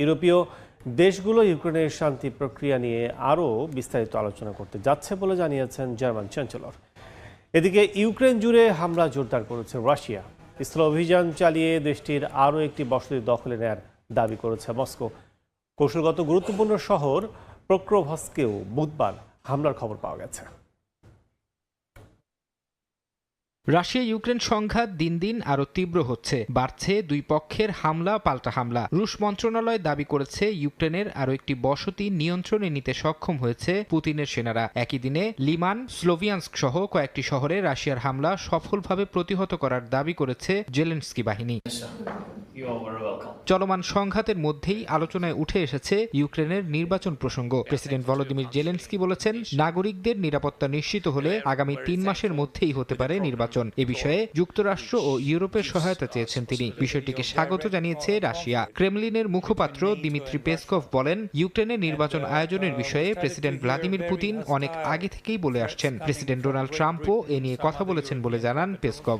ইউরোপীয় দেশগুলো ইউক্রেনের শান্তি প্রক্রিয়া নিয়ে আরও বিস্তারিত আলোচনা করতে যাচ্ছে বলে জানিয়েছেন জার্মান চ্যান্সেলর। এদিকে ইউক্রেন জুড়ে হামলা জোরদার করেছে রাশিয়া। স্থল অভিযান চালিয়ে দেশটির আরও একটি বসতি দখলে নেয়ার দাবি করেছে মস্কো। কৌশলগত গুরুত্বপূর্ণ শহর পোক্রোভস্কেও বুধবার হামলার খবর পাওয়া গেছে। রাশিয়া ইউক্রেন সংঘাত দিন দিন আরো তীব্র হচ্ছে, বাড়ছে দুই পক্ষের হামলা পাল্টা হামলা। রুশ মন্ত্রণালয় দাবি করেছে ইউক্রেনের আরো একটি বসতি নিয়ন্ত্রণে নিতে সক্ষম হয়েছে পুতিনের সেনারা। একই দিনে লিমান, স্লোভিয়ানস্ক সহ কয়েকটি শহরে রাশিয়ার হামলা সফলভাবে প্রতিহত করার দাবি করেছে জেলেনস্কি বাহিনী। চলমান সংঘাতের মধ্যেই আলোচনায় উঠে এসেছে ইউক্রেনের নির্বাচন প্রসঙ্গ। প্রেসিডেন্ট ভলোদিমির জেলেনস্কি বলেছেন, নাগরিকদের নিরাপত্তা নিশ্চিত হলে আগামী 3 মাসের মধ্যেই হতে পারে নির্বাচন। এ বিষয়ে যুক্তরাষ্ট্র ও ইউরোপের সহায়তা চেয়েছেন তিনি। বিষয়টিকে স্বাগত জানিয়েছে রাশিয়া। ক্রেমলিনের মুখপাত্র দিমিত্রি পেসকভ বলেন, ইউক্রেনের নির্বাচন আয়োজনের বিষয়ে প্রেসিডেন্ট ভ্লাদিমির পুতিন অনেক আগে থেকেই বলে আসছেন। প্রেসিডেন্ট ডোনাল্ড ট্রাম্পও এ নিয়ে কথা বলেছেন বলে জানান পেসকভ।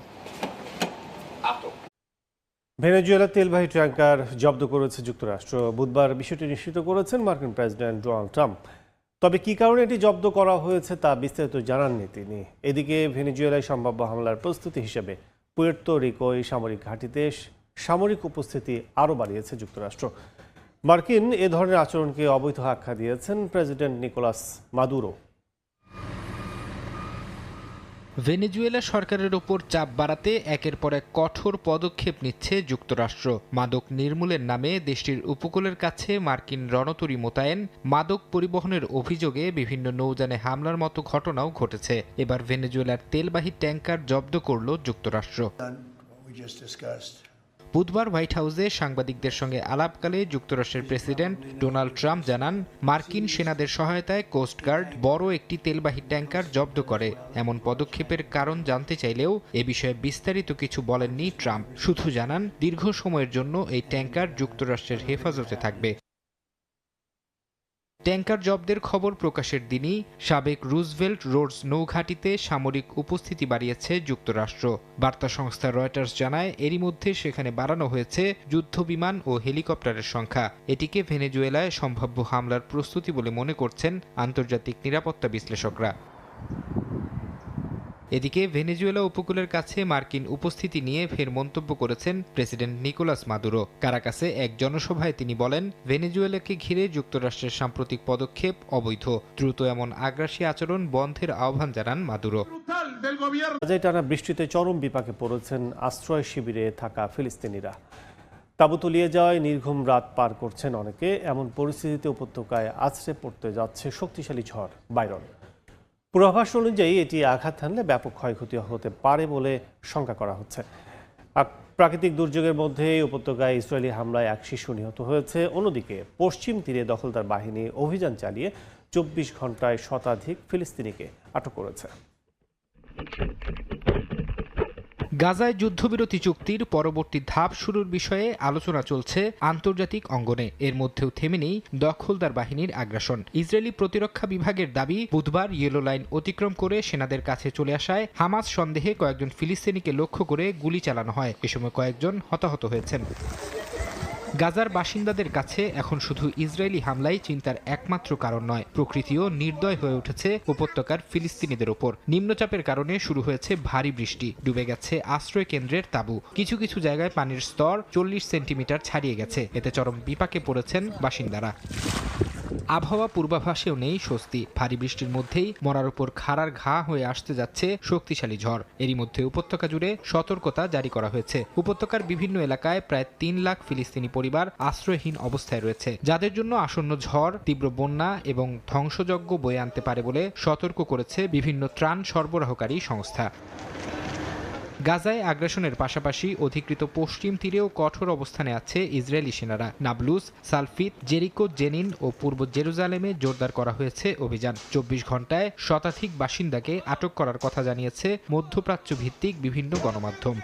ভেনেজুয়েলার তেলবাহী ট্যাঙ্কার জব্দ করেছে যুক্তরাষ্ট্র। বুধবার বিষয়টি নিশ্চিত করেছেন মার্কিন প্রেসিডেন্ট ডোনাল্ড ট্রাম্প। তবে কী কারণে এটি জব্দ করা হয়েছে তা বিস্তারিত জানাননি তিনি। এদিকে ভেনেজুয়েলায় সম্ভাব্য হামলার প্রস্তুতি হিসেবে পুয়ের্তো রিকোয় সামরিক ঘাঁটিতে সামরিক উপস্থিতি আরও বাড়িয়েছে যুক্তরাষ্ট্র। মার্কিন এ ধরনের আচরণকে অবৈধ আখ্যা দিয়েছেন প্রেসিডেন্ট নিকোলাস মাদুরো। ভেনেজুয়েলা সরকারের ওপর চাপ বাড়াতে একের পর এক কঠোর পদক্ষেপ নিচ্ছে যুক্তরাষ্ট্র। মাদক নির্মূলের নামে দেশটির উপকূলের কাছে মার্কিন রণতরী মোতায়েন, মাদক পরিবহনের অভিযোগে বিভিন্ন নৌযানে হামলার মতো ঘটনাও ঘটেছে। এবার ভেনেজুয়েলার তেলবাহী ট্যাঙ্কার জব্দ করল যুক্তরাষ্ট্র। বুধবার হোয়াইট হাউসে সাংবাদিকদের সঙ্গে আলাপকালে যুক্তরাষ্ট্রের প্রেসিডেন্ট ডোনাল্ড ট্রাম্প জানান, মার্কিন সেনাদের সহায়তায় কোস্টগার্ড বড় একটি তেলবাহী ট্যাঙ্কার জব্দ করে। এমন পদক্ষেপের কারণ জানতে চাইলেও এ বিষয়ে বিস্তারিত কিছু বলেননি ট্রাম্প। শুধু জানান, দীর্ঘ সময়ের জন্য এই ট্যাঙ্কার যুক্তরাষ্ট্রের হেফাজতে থাকবে। ট্যাঙ্কার জব্দের খবর প্রকাশের দিনই সাবেক রুজভেল্ট রোডস নৌঘাঁটিতে সামরিক উপস্থিতি বাড়িয়েছে যুক্তরাষ্ট্র। বার্তা সংস্থা রয়টার্স জানায়, এরই মধ্যে সেখানে বাড়ানো হয়েছে যুদ্ধবিমান ও হেলিকপ্টারের সংখ্যা। এটিকে ভেনেজুয়েলায় সম্ভাব্য হামলার প্রস্তুতি বলে মনে করছেন আন্তর্জাতিক নিরাপত্তা বিশ্লেষকরা। এদিকে ভেনেজুয়েলা উপকূলের কাছে মার্কিন উপস্থিতি নিয়ে ফের মন্তব্য করেছেন প্রেসিডেন্ট নিকোলাস মাদুরো। কারাকাসে এক জনসভায় তিনি বলেন, ভেনেজুয়েলাকে ঘিরে যুক্তরাষ্ট্রের সাম্প্রতিক পদক্ষেপ অবৈধ। দ্রুত এমন আগ্রাসী আচরণ বন্ধের আহ্বান জানান মাদুরো। টানা বৃষ্টিতে চরম বিপাকে পড়েছেন আশ্রয় শিবিরে থাকা ফিলিস্তিনিরা। তাঁবু তলিয়ে যাওয়ায় নির্ঘুম রাত পার করছেন অনেকে। এমন পরিস্থিতিতে উপত্যকায় আছড়ে পড়তে যাচ্ছে শক্তিশালী ঝড় বাইরন। পূর্বাভাস অনুযায়ী এটি আঘাত হানলে ব্যাপক ক্ষয়ক্ষতি হতে পারে বলে শঙ্কা করা হচ্ছে। প্রাকৃতিক দুর্যোগের মধ্যে উপত্যকায় ইসরায়েলি হামলায় এক শিশু নিহত হয়েছে। অন্যদিকে পশ্চিম তীরে দখলদার বাহিনী অভিযান চালিয়ে 24 ঘন্টায় শতাধিক ফিলিস্তিনিকে আটক করেছে। গাজায় যুদ্ধবিরতি চুক্তির পরবর্তী ধাপ শুরুর বিষয়ে আলোচনা চলছে আন্তর্জাতিক অঙ্গনে। এর মধ্যেও থেমে নেই দখলদার বাহিনীর আগ্রাসন। ইসরায়েলি প্রতিরক্ষা বিভাগের দাবি, বুধবার ইয়েলো লাইন অতিক্রম করে সেনাদের কাছে চলে আসায় হামাস সন্দেহে কয়েকজন ফিলিস্তিনিকে লক্ষ্য করে গুলি চালানো হয়। এ সময় কয়েকজন হতাহত হয়েছেন। গাজার বাসিন্দাদের কাছে এখন শুধু ইসরায়েলি হামলাই চিন্তার একমাত্র কারণ নয়, প্রকৃতিও নির্দয় হয়ে উঠেছে উপত্যকার ফিলিস্তিনিদের ওপর। নিম্নচাপের কারণে শুরু হয়েছে ভারী বৃষ্টি, ডুবে গেছে আশ্রয় কেন্দ্রের তাঁবু। কিছু কিছু জায়গায় পানির স্তর 40 সেন্টিমিটার ছাড়িয়ে গেছে। এতে চরম বিপাকে পড়েছেন বাসিন্দারা। আবহাওয়া পূর্বাভাসেও নেই স্বস্তি। ভারী বৃষ্টির মধ্যেই মরার উপর খাড়ার ঘা হয়ে আসতে যাচ্ছে শক্তিশালী ঝড়। এরই মধ্যে উপত্যকা জুড়ে সতর্কতা জারি করা হয়েছে। উপত্যকার বিভিন্ন এলাকায় প্রায় 3 লাখ ফিলিস্তিনি পরিবার আশ্রয়হীন অবস্থায় রয়েছে, যাদের জন্য আসন্ন ঝড়, তীব্র বন্যা এবং ধ্বংসযজ্ঞ বয়ে আনতে পারে বলে সতর্ক করেছে বিভিন্ন ত্রাণ সরবরাহকারী সংস্থা। গাজায় আগ্রাসনের পাশাপাশি অধিকৃত পশ্চিম তীরেও কঠোর অবস্থানে আছে ইসরায়েলি সেনারা। নাবলুস, সালফিত, জেরিকো, জেনিন ও পূর্ব জেরুজালেমে জোরদার করা হয়েছে অভিযান। 24 ঘন্টায় শতাধিক বাসিন্দাকে আটক করার কথা জানিয়েছে মধ্যপ্রাচ্য ভিত্তিক বিভিন্ন গণমাধ্যম।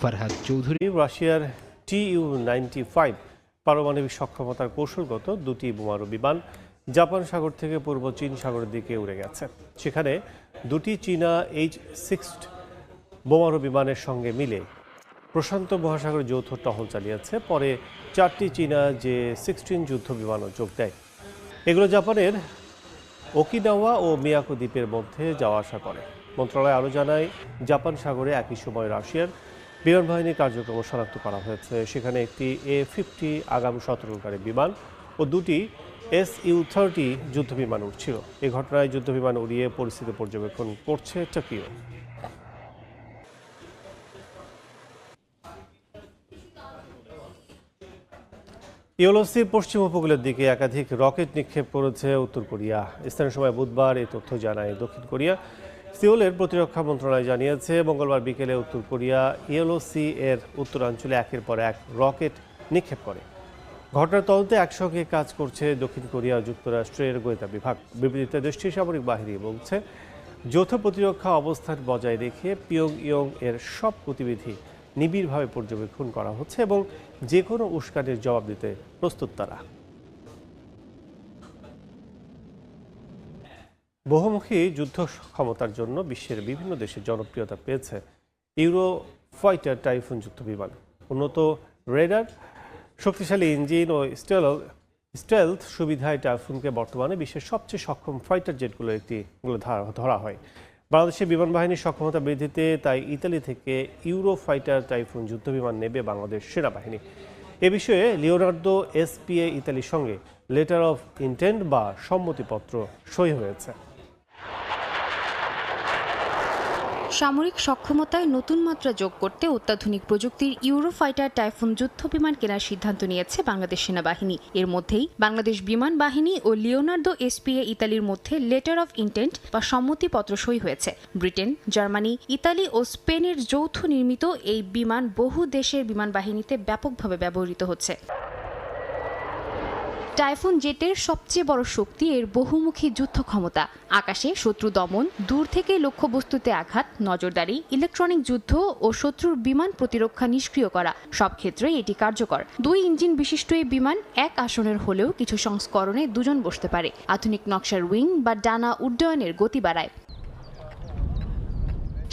ফরহাদ চৌধুরী। রাশিয়ার Tu-95 পারমাণবিক সক্ষমতার কৌশলগত 2টি বোমারু বিমান জাপান সাগর থেকে পূর্ব চীন সাগরের দিকে উড়ে গেছে। সেখানে 2টি চীনা H-6 বোমারু বিমানের সঙ্গে মিলে প্রশান্ত মহাসাগরে যৌথ টহল চালিয়েছে। পরে 4টি চীনা J-16 যুদ্ধ বিমানও যোগ দেয়। এগুলো জাপানের ওকিনাওয়া ও মিয়াকো দ্বীপের মধ্যে যাওয়া আসা করে। মন্ত্রণালয় আরও জানায়, জাপান সাগরে একই সময় রাশিয়ার বিমান বাহিনীর কার্যক্রম শনাক্ত করা হয়েছে। সেখানে একটি A-50 আগাম সতর্ককারী বিমান ও দুটি Su-30 যুদ্ধ বিমান উঠছিল। এই ঘটনায় যুদ্ধ বিমান উড়িয়ে পরিস্থিতি পর্যবেক্ষণ করছে টোকিও। ইউএলসির পশ্চিম উপকূলের দিকে একাধিক রকেট নিক্ষেপ করেছে উত্তর কোরিয়া। স্থানীয় সময় বুধবার এই তথ্য জানায় দক্ষিণ কোরিয়া। সিওলের প্রতিরক্ষা মন্ত্রণালয় জানিয়েছে, মঙ্গলবার বিকেলে উত্তর কোরিয়া ইউএলসি এর উত্তরাঞ্চলে একের পর এক রকেট নিক্ষেপ করে। ঘটনার তদন্তে একসঙ্গে কাজ করছে দক্ষিণ কোরিয়া ও যুক্তরাষ্ট্রের গোয়েন্দা বিভাগ। বিবৃতিতে দেশটির সামরিক বাহিনী বলছে, যৌথ প্রতিরক্ষা অবস্থান বজায় রেখে পিয়ংইয়ং এর সব গতিবিধি নিবিড়ভাবে পর্যবেক্ষণ করা হচ্ছে এবং যে কোনো উস্কানির জবাব দিতে প্রস্তুত তারা। বহুমুখী যুদ্ধ ক্ষমতার জন্য বিশ্বের বিভিন্ন দেশে জনপ্রিয়তা পেয়েছে ইউরোফাইটার টাইফুন যুদ্ধ বিমান। উন্নত রেডার, শক্তিশালী ইঞ্জিন ও স্টেলথ সুবিধায় টাইফুনকে বর্তমানে বিশ্বের সবচেয়ে সক্ষম ফাইটার জেটগুলো ধরা হয়। বাংলাদেশের বিমান বাহিনীর সক্ষমতা বৃদ্ধিতে তাই ইতালি থেকে ইউরোফাইটার টাইফুন যুদ্ধবিমান নেবে বাংলাদেশ সেনাবাহিনী। এ বিষয়ে লিওনার্দো SPA ইতালির সঙ্গে লেটার অফ ইন্টেন্ট বা সম্মতিপত্র সই হয়েছে। সামরিক সক্ষমতায় নতুন মাত্রা যোগ করতে অত্যাধুনিক প্রযুক্তির ইউরোফাইটার টাইফুন যুদ্ধ বিমান কেনার সিদ্ধান্ত নিয়েছে বাংলাদেশ সেনাবাহিনী। এর মধ্যেই বাংলাদেশ বিমান বাহিনী ও লিওনার্দো SPA ইতালির মধ্যে লেটার অফ ইন্টেন্ট বা সম্মতিপত্র সই হয়েছে। ব্রিটেন, জার্মানি, ইতালি ও স্পেনের যৌথ নির্মিত এই বিমান বহু দেশের বিমান বাহিনীতে ব্যাপকভাবে ব্যবহৃত হচ্ছে। টাইফুন জেটের সবচেয়ে বড় শক্তি এর বহুমুখী যুদ্ধ ক্ষমতা। আকাশে শত্রু দমন, দূর থেকে লক্ষ্যবস্তুতে আঘাত, নজরদারি, ইলেকট্রনিক যুদ্ধ ও শত্রুর বিমান প্রতিরক্ষা নিষ্ক্রিয় করা, সব ক্ষেত্রেই এটি কার্যকর। 2 ইঞ্জিন বিশিষ্ট এই বিমান এক আসনের হলেও কিছু সংস্করণে 2 জন বসতে পারে। আধুনিক নকশার উইং বা ডানা উড্ডয়নের গতি বাড়ায়।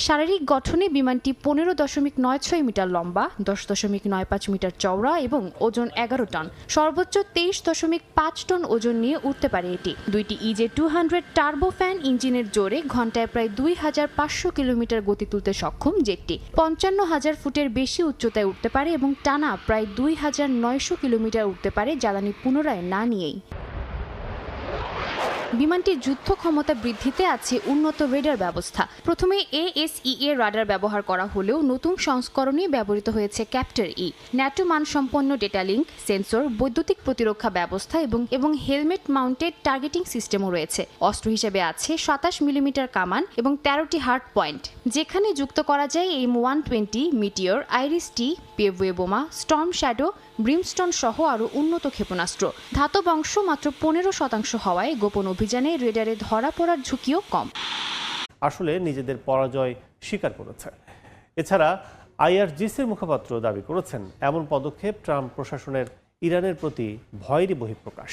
শারীরিক গঠনে বিমানটি 15.96 মিটার লম্বা, 10.95 মিটার চওড়া এবং ওজন 11 টন। সর্বোচ্চ 23.5 টন ওজন নিয়ে উঠতে পারে এটি। 2টি EJ-200 টার্বোফ্যান ইঞ্জিনের জোরে ঘন্টায় প্রায় 2500 কিলোমিটার গতি তুলতে সক্ষম জেটটি 55,000 ফুটের বেশি উচ্চতায় উঠতে পারে এবং টানা প্রায় 2900 কিলোমিটার উঠতে পারে জ্বালানি পুনরায় না নিয়েই। বিমানটির যুদ্ধ ক্ষমতা বৃদ্ধিতে আছে উন্নত রেডার ব্যবস্থা। প্রথমে ASEA রাডার ব্যবহার করা হলেও নতুন সংস্করণে ব্যবহৃত হয়েছে ক্যাপ্টার E। ন্যাটো মানসম্পন্ন ডেটা লিঙ্ক, সেন্সর, বৈদ্যুতিক প্রতিরক্ষা ব্যবস্থা এবং হেলমেট মাউন্টেড টার্গেটিং সিস্টেমও রয়েছে। অস্ত্র হিসেবে আছে 27 মিলিমিটার কামান এবং 13টি হার্ড পয়েন্ট, যেখানে যুক্ত করা যায় M120, মিটিওর, আইরিস-T, পেভওয়ে বোমা, স্টর্ম শ্যাডো, ব্রিমস্টোন সহ আরও উন্নত ক্ষেপণাস্ত্র। ধাতব অংশ মাত্র 15% হওয়ায় গোপন অভিযানে রেডারে ধরা পড়ার ঝুঁকিও কম। আসলে নিজেদের পরাজয় স্বীকার করেছে। এছাড়া IRGCর মুখপাত্র দাবি করেছেন, এমন পদক্ষেপ ট্রাম্প প্রশাসনের ইরানের প্রতি ভয়েরই বহিঃপ্রকাশ।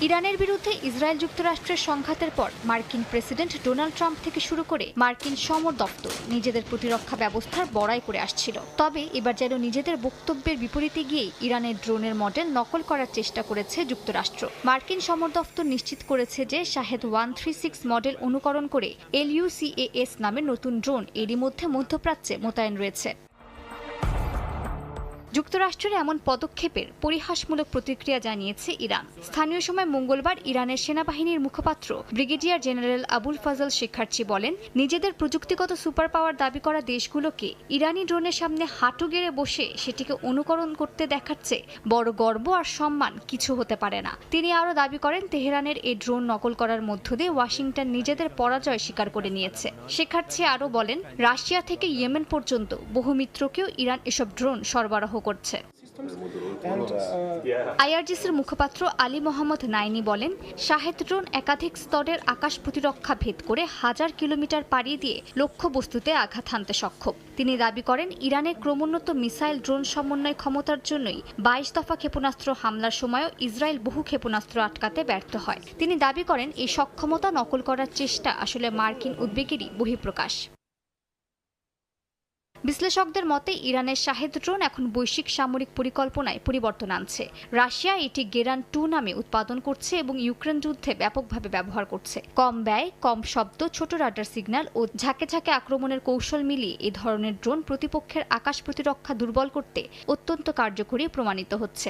ইরানের বিরুদ্ধে ইসরায়েল যুক্তরাষ্ট্রের সংঘাতের পর মার্কিন প্রেসিডেন্ট ডোনাল্ড ট্রাম্প থেকে শুরু করে মার্কিন সমর দপ্তর নিজেদের প্রতিরক্ষা ব্যবস্থার বড়াই করে আসছিল। তবে এবার যেন নিজেদের বক্তব্যের বিপরীতে গিয়েই ইরানের ড্রোনের মডেল নকল করার চেষ্টা করেছে যুক্তরাষ্ট্র। মার্কিন সমর দপ্তর নিশ্চিত করেছে যে শাহেদ 136 মডেল অনুকরণ করে LUCAS নামের নতুন ড্রোন এরই মধ্যে মধ্যপ্রাচ্যে মোতায়েন রয়েছে। যুক্তরাষ্ট্রের এমন পদক্ষেপের পরিহাসমূলক প্রতিক্রিয়া জানিয়েছে ইরান। স্থানীয় সময় মঙ্গলবার ইরানের সেনাবাহিনীর মুখপাত্র ব্রিগেডিয়ার জেনারেল আবুল ফাজল শেখার্চি বলেন, নিজেদের প্রযুক্তিগত সুপার পাওয়ার দাবি করা দেশগুলোকে ইরানি ড্রোনের সামনে হাঁটু গেড়ে বসে সেটিকে অনুকরণ করতে দেখাচ্ছে বড় গর্ব আর সম্মান কিছু হতে পারে না। তিনি আরও দাবি করেন, তেহরানের এই ড্রোন নকল করার মধ্য দিয়ে ওয়াশিংটন নিজেদের পরাজয় স্বীকার করে নিয়েছে। শেখার্চি আরও বলেন, রাশিয়া থেকে ইয়েমেন পর্যন্ত বহু মিত্রকেও ইরান এসব ড্রোন সরবরাহ করছে। IRGCর মুখপাত্র আলী মোহাম্মদ নাইনি বলেন, শাহেদ ড্রোন একাধিক স্তরের আকাশ প্রতিরক্ষা ভেদ করে 1000 কিলোমিটার পাড়ি দিয়ে লক্ষ্যবস্তুতে আঘাত হানতে সক্ষম। তিনি দাবি করেন, ইরানের ক্রমোন্নত মিসাইল ড্রোন সমন্বয় ক্ষমতার জন্যই 22 দফা ক্ষেপণাস্ত্র হামলার সময়ও ইসরায়েল বহু ক্ষেপণাস্ত্র আটকাতে ব্যর্থ হয়। তিনি দাবি করেন, এই সক্ষমতা নকল করার চেষ্টা আসলে মার্কিন উদ্বেগেরই বহিঃপ্রকাশ। বিশ্লেষকদের মতে ইরানের শাহেদ ড্রোন এখন বৈশ্বিক সামরিক পরিকল্পনায় পরিবর্তন আনছে। রাশিয়া এটি গেরান-2 নামে উৎপাদন করছে এবং ইউক্রেন যুদ্ধে ব্যাপকভাবে ব্যবহার করছে। কম ব্যয়, কম শব্দ, ছোট রাডার সিগন্যাল ও ঝাঁকে ঝাঁকে আক্রমণের কৌশল মিলিয়ে এই ধরনের ড্রোন প্রতিপক্ষের আকাশ প্রতিরক্ষা দুর্বল করতে অত্যন্ত কার্যকরী প্রমাণিত হচ্ছে।